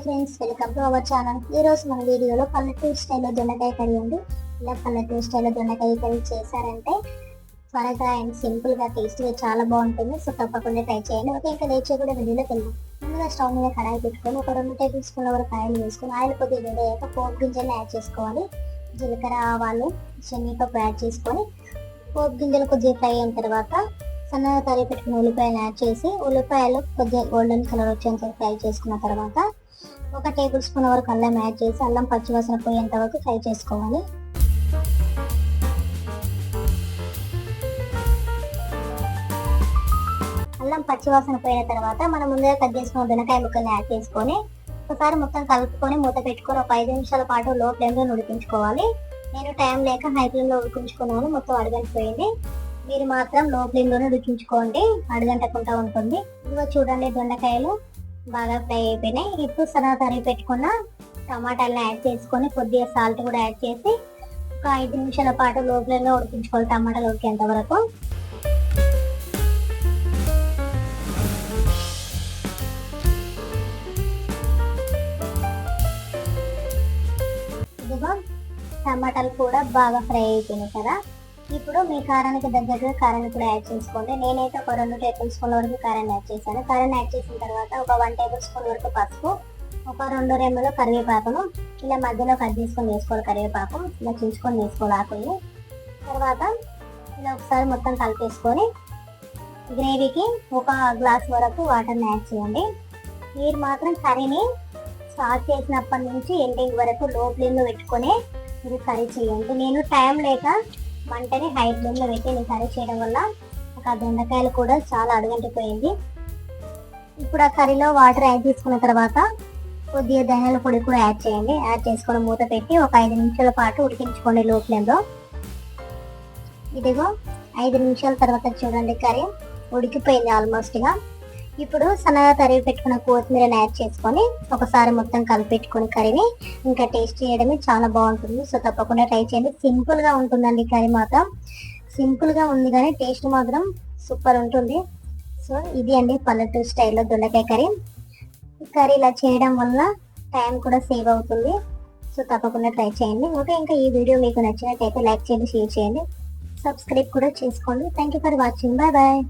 Friends, welcome to our channel. ఈ రోజు మన వీడియోలో పల్లెటూరు స్టైల్లో దొండకాయ కర్రీ అండి. ఇలా పల్లెటూరు స్టైల్లో దొండకాయ కర్రీ చేశారంటే త్వరగా అండ్ సింపుల్గా టేస్టీగా చాలా బాగుంటుంది. సో తప్పకుండా ట్రై చేయండి. ఓకే, ఇంకా లేచే కూడా వీడియోలోకి వెళ్దాం. ముందుగా స్టవ్ మీద కడాయి పెట్టుకొని ఒక 2 టేబుల్ స్పూన్ల వరకు ఆయిల్ వేసుకొని ఆయిల్ కొద్దిగా వేడయ్యాక పోపు గింజలు యాడ్ చేసుకోవాలి. జీలకర్ర, ఆవాలు, శనగపప్పు యాడ్ చేసుకొని పోపు గింజలు కొద్దిగా ఫ్రై అయిన తర్వాత సన్నగా తరిగి పెట్టుకున్న ఉల్లిపాయలు యాడ్ చేసి ఉల్లిపాయలు కొద్దిగా గోల్డెన్ కలర్ వచ్చేంత ఫ్రై చేసుకున్న తర్వాత 1 టేబుల్ స్పూన్ వరకు అల్లం యాడ్ చేసి అల్లం పచ్చివాసన పోయేంత వరకు ఫ్రై చేసుకోవాలి. అల్లం పచ్చివాసన పోయిన తర్వాత మనం ముందుగా కట్ చేసుకున్న దొండకాయ ముక్కల్ని యాడ్ చేసుకొని ఒకసారి మొత్తం కలుపుకొని మూత పెట్టుకొని ఒక 5 నిమిషాల పాటు లో ఫ్లేమ్లో ఉడికించుకోవాలి. నేను టైం లేక హై ఫ్లేమ్లో ఉడికించుకున్నాను, మొత్తం అడగంటిపోయింది. మీరు మాత్రం లో ఫ్లేమ్లోనే ఉడికించుకోండి, అడగంటకుండా ఉంటుంది. ఇదిగో చూడండి, దొండకాయలు బాగా ఫ్రై అయిపోయినాయి. ఇప్పుడు సన్నగా తరిగి పెట్టుకున్న టమాటాలను యాడ్ చేసుకొని కొద్దిగా సాల్ట్ కూడా యాడ్ చేసి ఒక 5 నిమిషాల పాటు లో ఫ్లేమ్లో ఉడికించుకోవాలి, టమాటాలు ఉడికేంత వరకు. ఇదిగో టమాటాలు కూడా బాగా ఫ్రై అయిపోయినాయి కదా. ఇప్పుడు మీ కారానికి దగ్గరగా కారాన్ని కూడా యాడ్ చేసుకోండి. నేనైతే ఒక 2 టేబుల్ స్పూన్ల వరకు కారాన్ని యాడ్ చేశాను. కారాన్ని యాడ్ చేసిన తర్వాత ఒక 1 టేబుల్ స్పూన్ వరకు పసుపు, ఒక 2 రెమ్మలు కరివేపాకును ఇలా మధ్యలో కట్ చేసుకొని వేసుకోవాలి. కరివేపాకు ఇలా చించుకొని వేసుకోవాలి ఆకుల్ని. తర్వాత ఇలా ఒకసారి మొత్తం కలిపేసుకొని గ్రేవీకి 1 గ్లాస్ వరకు వాటర్ని యాడ్ చేయండి. మీరు మాత్రం కర్రీని స్టార్ట్ చేసినప్పటి నుంచి ఎండింగ్ వరకు లో ఫ్లేమ్లో పెట్టుకొని మీరు కర్రీ చేయండి. నేను టైం లేక మంటని హై ఫ్లేమ్లో పెట్టి నేను కర్రీ చేయడం వల్ల ఒక దొండకాయలు కూడా చాలా అడుగంటిపోయింది. ఇప్పుడు ఆ కర్రీలో వాటర్ యాడ్ చేసుకున్న తర్వాత కొద్దిగా ధనియాల పొడి కూడా యాడ్ చేయండి. యాడ్ చేసుకొని మూత పెట్టి ఒక 5 నిమిషాల పాటు ఉడికించుకోండి లో ఫ్లేమ్లో. ఇదిగో 5 నిమిషాల తర్వాత చూడండి, కర్రీ ఉడికిపోయింది ఆల్మోస్ట్గా. ఇప్పుడు సన్నగా తరిగి పెట్టుకున్న కొత్తిమీరని యాడ్ చేసుకొని ఒకసారి మొత్తం కలిపెట్టుకొని కర్రీని ఇంకా టేస్ట్ చేయడమే చాలా బాగుంటుంది. సో తప్పకుండా ట్రై చేయండి. సింపుల్గా ఉంటుందండి కర్రీ, మాత్రం సింపుల్గా ఉంది కానీ టేస్ట్ మాత్రం సూపర్ ఉంటుంది. సో ఇది అండి పల్లెటూరు స్టైల్లో దొండకాయ కర్రీ. కర్రీ ఇలా చేయడం వల్ల టైం కూడా సేవ్ అవుతుంది. సో తప్పకుండా ట్రై చేయండి. ఓకే, ఇంకా ఈ వీడియో మీకు నచ్చినట్టయితే లైక్ చేయండి, షేర్ చేయండి, సబ్స్క్రైబ్ కూడా చేసుకోండి. Thank you for watching. Bye bye.